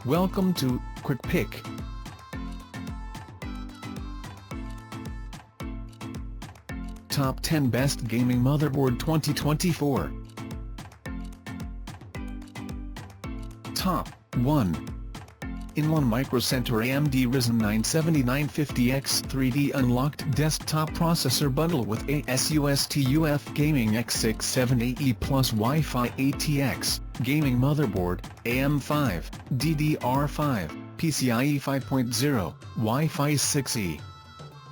Welcome to Quick Pick. Top 10 Best Gaming Motherboard 2024. Top 1. Inline Micro Center AMD Ryzen 9 7950X 3D Unlocked Desktop Processor Bundle with ASUS TUF Gaming X670E plus Wi-Fi ATX, Gaming Motherboard, AM5, DDR5, PCIe 5.0, Wi-Fi 6E.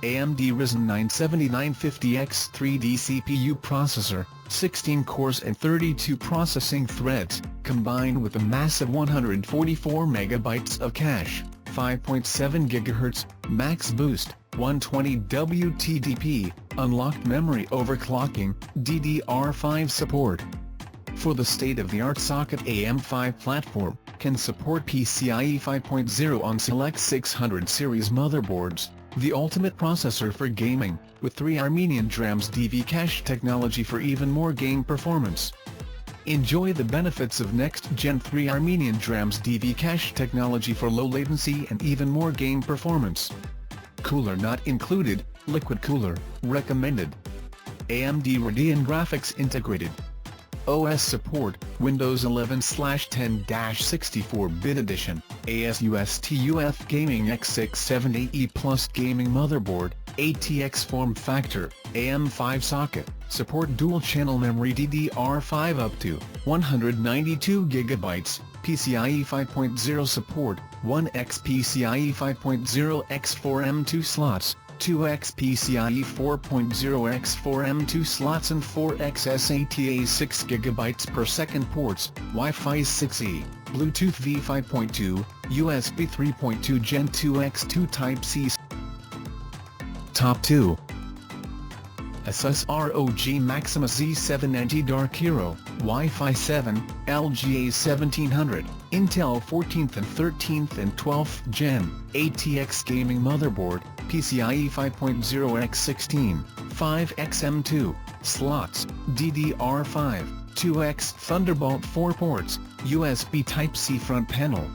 AMD Ryzen 9 7950X 3D CPU processor, 16 cores and 32 processing threads, combined with a massive 144 MB of cache, 5.7 GHz, max boost, 120 WTDP, unlocked memory overclocking, DDR5 support. For the state-of-the-art socket AM5 platform, can support PCIe 5.0 on select 600 series motherboards. The ultimate processor for gaming, with 3 Armenian DRAMs DV cache technology for even more game performance. Enjoy the benefits of next-gen 3 Armenian DRAMs DV cache technology for low latency and even more game performance. Cooler not included, liquid cooler, recommended. AMD Radeon graphics integrated. OS support, Windows 11/10 64-bit edition, ASUS TUF Gaming X670E plus Gaming Motherboard, ATX form factor, AM5 socket, support dual-channel memory DDR5 up to 192 GB, PCIe 5.0 support, 1x PCIe 5.0 x 4 M2 slots, 2x PCIe 4.0 x 4 M2 slots and 4x SATA 6 GB per second ports, Wi-Fi 6E, Bluetooth V5.2, USB 3.2 Gen 2 x2 Type-C. Top 2. ASUS ROG Maximus Z790 Dark Hero, Wi-Fi 7, LGA 1700, Intel 14th and 13th and 12th Gen, ATX Gaming Motherboard, PCIe 5.0 x 16, 5x M2, slots, DDR5, 2x Thunderbolt 4 ports, USB Type-C front panel.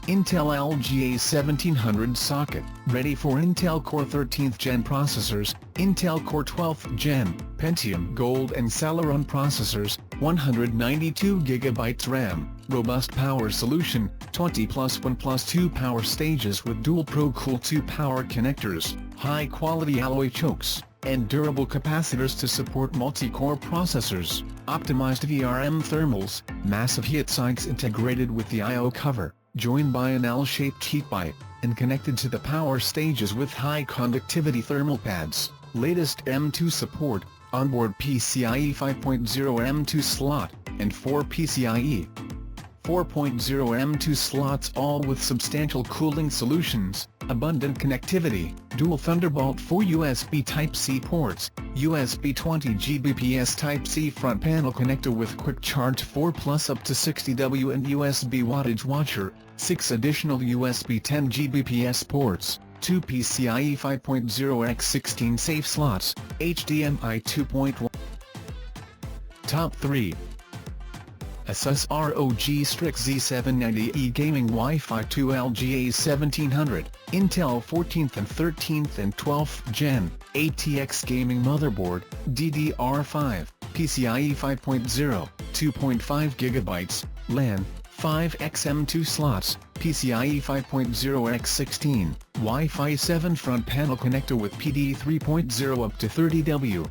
Intel LGA 1700 socket, ready for Intel Core 13th Gen processors, Intel Core 12th Gen, Pentium Gold and Celeron processors, 192 GB RAM, robust power solution, 20+1+2 power stages with dual Pro Cool 2 power connectors, high-quality alloy chokes, and durable capacitors to support multi-core processors, optimized VRM thermals, massive heat sinks integrated with the I/O cover, joined by an L-shaped heat pipe, and connected to the power stages with high-conductivity thermal pads, latest M2 support, onboard PCIe 5.0 M2 slot, and 4 PCIe 4.0 M2 slots, all with substantial cooling solutions, abundant connectivity, dual Thunderbolt 4 USB Type-C ports, USB 20 Gbps Type-C front panel connector with quick charge 4+ up to 60W and USB wattage watcher, 6 additional USB 10 Gbps ports, 2 PCIe 5.0 x 16 safe slots, HDMI 2.1. Top 3. ASUS ROG Strix Z790E Gaming Wi-Fi 2 LGA 1700, Intel 14th and 13th and 12th Gen, ATX Gaming Motherboard, DDR5, PCIe 5.0, 2.5 GB, LAN, 5x M2 slots, PCIe 5.0 x 16, Wi-Fi 7 front panel connector with PD 3.0 up to 30W.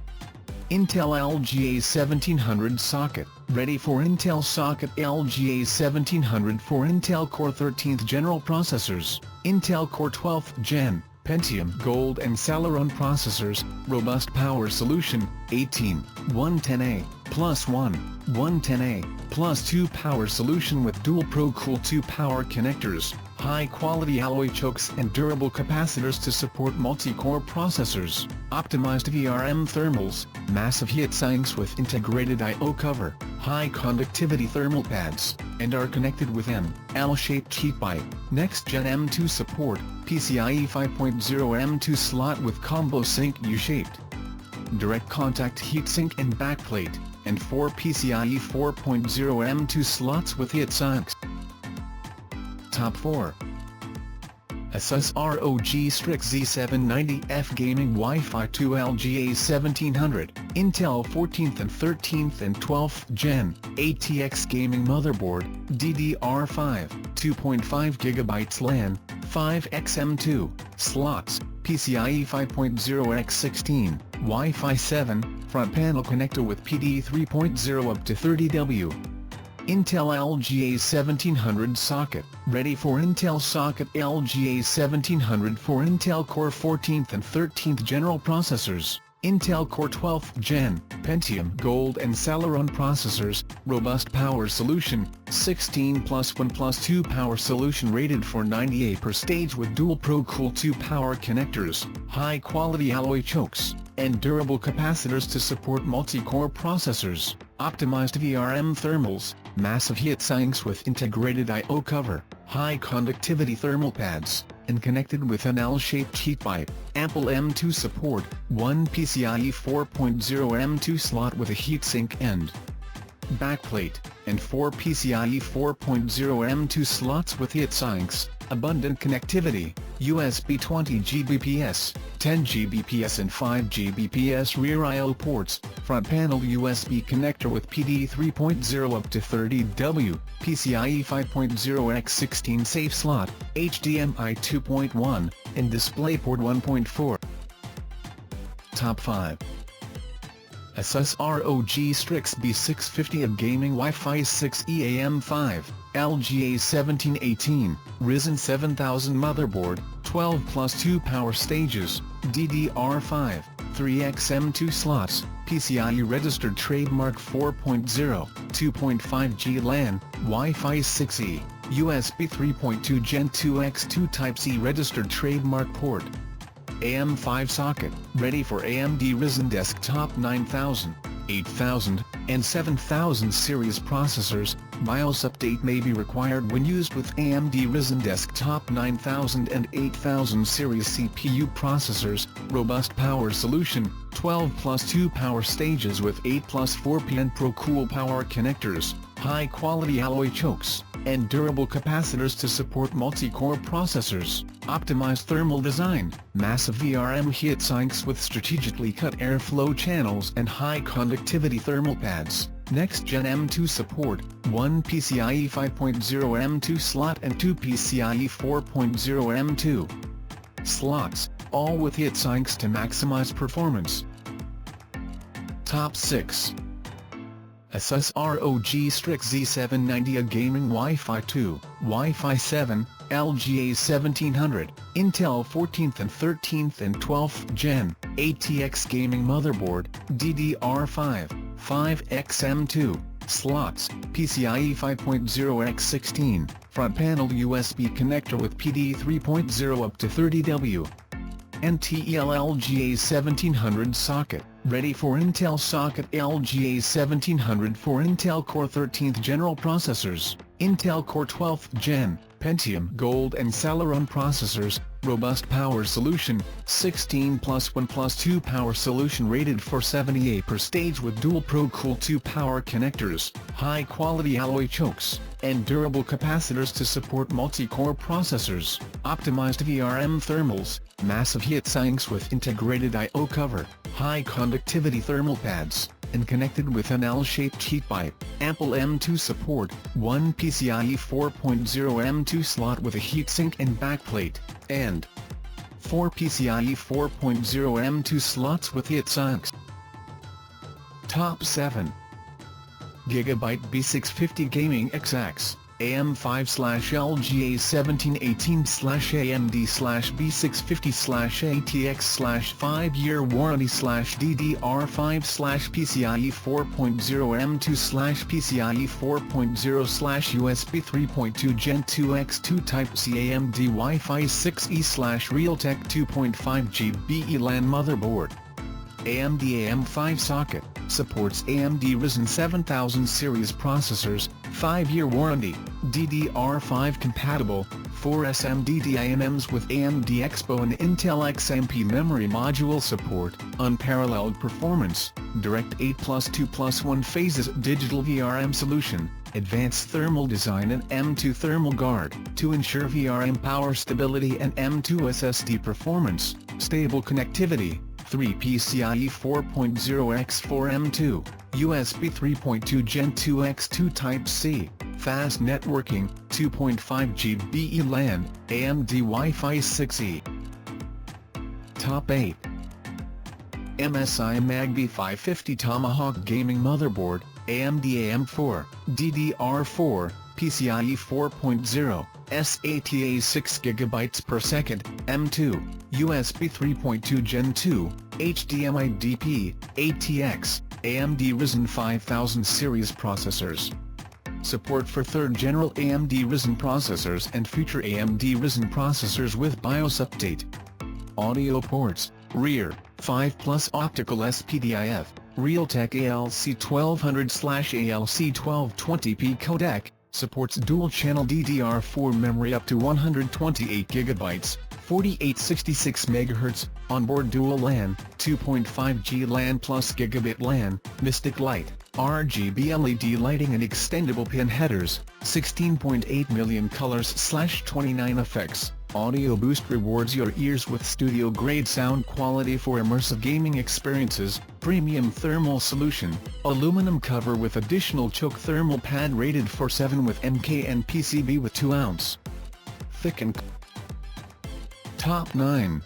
Intel LGA 1700 socket, ready for Intel socket LGA 1700 for Intel Core 13th General processors, Intel Core 12th Gen, Pentium Gold and Celeron processors, robust power solution, 18, 110A, plus 1, 110A, plus 2 power solution with dual Pro Cool 2 power connectors, high-quality alloy chokes and durable capacitors to support multi-core processors, optimized VRM thermals, massive heat sinks with integrated I/O cover, high-conductivity thermal pads, and are connected with an L-shaped heat pipe, next-gen M2 support, PCIe 5.0 M2 slot with combo sync U-shaped, direct contact heatsink and backplate, and 4 PCIe 4.0 M2 slots with heat sinks. Top 4. ASUS ROG Strix Z790F Gaming Wi-Fi 2 LGA 1700, Intel 14th and 13th and 12th Gen, ATX Gaming Motherboard, DDR5, 2.5 GB LAN, 5xM2, slots, PCIe 5.0x16, Wi-Fi 7, front panel connector with PD 3.0 up to 30W. Intel LGA 1700 socket, ready for Intel socket LGA 1700 for Intel Core 14th and 13th general processors, Intel Core 12th Gen, Pentium Gold and Celeron processors, robust power solution, 16+1+2 power solution rated for 98 per stage with dual Pro-Cool 2 power connectors, high-quality alloy chokes, and durable capacitors to support multi-core processors, optimized VRM thermals, massive heat sinks with integrated I/O cover, high conductivity thermal pads, and connected with an L-shaped heat pipe, ample M2 support, one PCIe 4.0 M2 slot with a heatsink end, backplate, and 4 PCIe 4.0 M2 slots with heat sinks, abundant connectivity, USB 20 Gbps, 10 Gbps and 5 Gbps rear I/O ports, front panel USB connector with PD 3.0 up to 30W, PCIe 5.0x16 safe slot, HDMI 2.1, and DisplayPort 1.4. Top 5. ASUS ROG Strix B650 A Gaming Wi-Fi 6 EAM5, LGA 1718, Ryzen 7000 Motherboard, 12+2 power stages, DDR5, 3xM2 slots, PCIe registered trademark 4.0, 2.5G LAN, Wi-Fi 6E, USB 3.2 Gen 2x2 Type-C registered trademark port. AM5 socket, ready for AMD Ryzen Desktop 9000, 8000, and 7000 series processors. BIOS update may be required when used with AMD Ryzen Desktop 9000 and 8000 series CPU processors. Robust power solution, 12+2 power stages with 8+4 Pro-Cool power connectors, high-quality alloy chokes, and durable capacitors to support multi-core processors. Optimized thermal design, massive VRM heat sinks with strategically cut airflow channels and high conductivity thermal pads. Next-gen M2 support, one PCIe 5.0 M2 slot and two PCIe 4.0 M2 slots, all with heat sinks to maximize performance. Top 6. ASUS ROG Strix Z790 A Gaming Wi-Fi 2, Wi-Fi 7, LGA 1700, Intel 14th and 13th and 12th Gen, ATX Gaming Motherboard, DDR5, 5xM2, slots, PCIe 5.0x16, front panel USB connector with PD 3.0 up to 30W. NTEL LGA 1700 socket, ready for Intel socket LGA 1700 for Intel Core 13th general processors, Intel Core 12th Gen, Pentium Gold and Celeron processors, robust power solution, 16+1+2 power solution rated for 78 per stage with dual Pro-Cool 2 power connectors, high-quality alloy chokes, and durable capacitors to support multi-core processors, optimized VRM thermals, massive heat sinks with integrated I/O cover, high conductivity thermal pads, and connected with an L-shaped heat pipe, ample M2 support, one PCIe 4.0 M2 slot with a heatsink and backplate, and 4 PCIe 4.0 M2 slots with heat sinks. Top 7. Gb B650 Gaming XX, AM5/LGA1718/AMD/B650/ATX/5-year warranty/DDR5/PCIe 4.0 M2/PCIe 4.0/USB 3.2 Gen 2x2 Type-C AMD Wi-Fi 6E/Realtek 2.5 Gb LAN Motherboard. AMD AM5 socket, Supports AMD Ryzen 7000 series processors, 5-year warranty, DDR5 compatible, 4 SMD DIMMs with AMD Expo and Intel XMP memory module support, unparalleled performance, Direct 8+2+1 phases digital VRM solution, advanced thermal design and M2 thermal guard, to ensure VRM power stability and M2 SSD performance, stable connectivity, 3 PCIe 4.0x4 M2, USB 3.2 Gen 2 x2 Type-C, fast networking, 2.5 Gb LAN, AMD Wi-Fi 6E. Top 8. MSI Magby 550 Tomahawk Gaming Motherboard, AMD AM4, DDR4, PCIe 4.0, SATA 6 GB per second, M2, USB 3.2 Gen 2, HDMI DP, ATX, AMD Ryzen 5000 series processors. Support for 3rd General AMD Ryzen processors and future AMD Ryzen processors with BIOS update. Audio ports, rear, 5+ optical SPDIF, Realtek ALC 1200/ALC1220p codec, supports dual-channel DDR4 memory up to 128 GB, 4866 MHz, onboard dual LAN, 2.5G LAN plus Gb LAN, Mystic Light, RGB LED lighting and extendable pin headers, 16.8 million colors/29 effects. Audio Boost rewards your ears with studio-grade sound quality for immersive gaming experiences, premium thermal solution, aluminum cover with additional choke thermal pad rated for 7 with MK and PCB with 2 ounce. Thick and Top 9.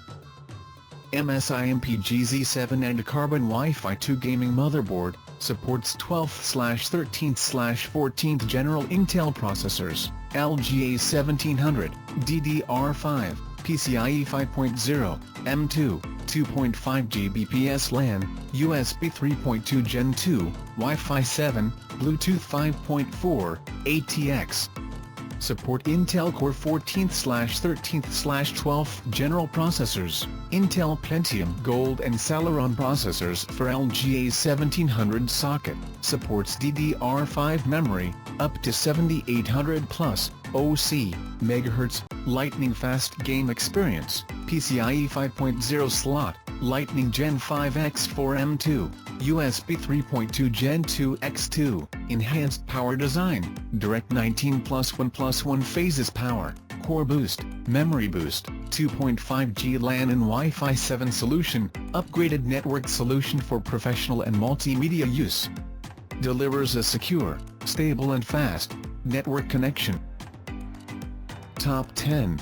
MSI MPG Z7 and Carbon Wi-Fi 2 Gaming Motherboard, supports 12th/13th/14th General Intel processors, LGA 1700, DDR5, PCIe 5.0, M2, 2.5 Gbps LAN, USB 3.2 Gen 2, Wi-Fi 7, Bluetooth 5.4, ATX. Support Intel Core 14th/13th/12th General processors, Intel Pentium Gold and Celeron processors for LGA 1700 socket, supports DDR5 memory, up to 7800 plus, OC, MHz, Lightning fast game experience, PCIe 5.0 slot, Lightning Gen 5 x4 M2, USB 3.2 Gen 2 x2, enhanced power design, Direct 19+1+1 phases power, core boost, memory boost, 2.5G LAN and Wi-Fi 7 solution, upgraded network solution for professional and multimedia use. Delivers a secure, stable and fast network connection. Top 10.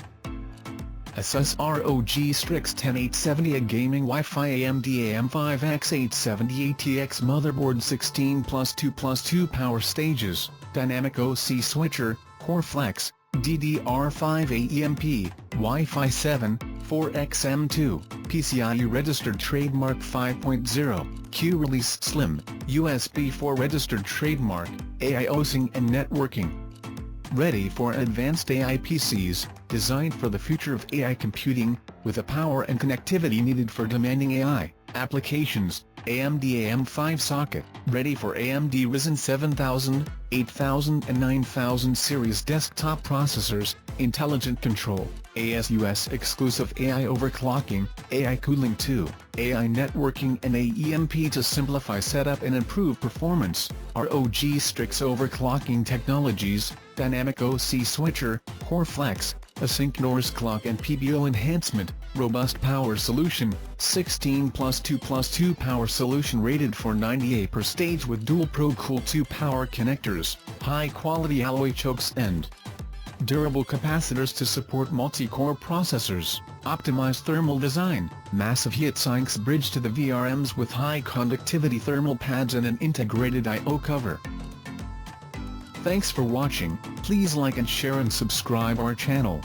ASUS ROG Strix 10870, a gaming Wi-Fi AMD AM5X870 ATX motherboard, 16+2+2 power stages, dynamic OC switcher, Core Flex, DDR5 AEMP, Wi-Fi 7, 4xM2, PCIe registered trademark 5.0, Q-Release Slim, USB 4 registered trademark, AI OSing and networking. Ready for advanced AI PCs, designed for the future of AI computing, with the power and connectivity needed for demanding AI applications. AMD AM5 socket, ready for AMD Ryzen 7000, 8000 and 9000 series desktop processors, intelligent control, ASUS exclusive AI overclocking, AI cooling 2, AI networking and AEMP to simplify setup and improve performance, ROG Strix overclocking technologies, dynamic OC switcher, Core Flex, asynchronous clock and PBO enhancement, robust power solution, 16+2+2 power solution rated for 98 per stage with dual Pro Cool 2 power connectors, high-quality alloy chokes and durable capacitors to support multi-core processors, optimized thermal design, massive heat sinks bridge to the VRMs with high conductivity thermal pads and an integrated I/O cover. Thanks for watching. Please like and share and subscribe our channel.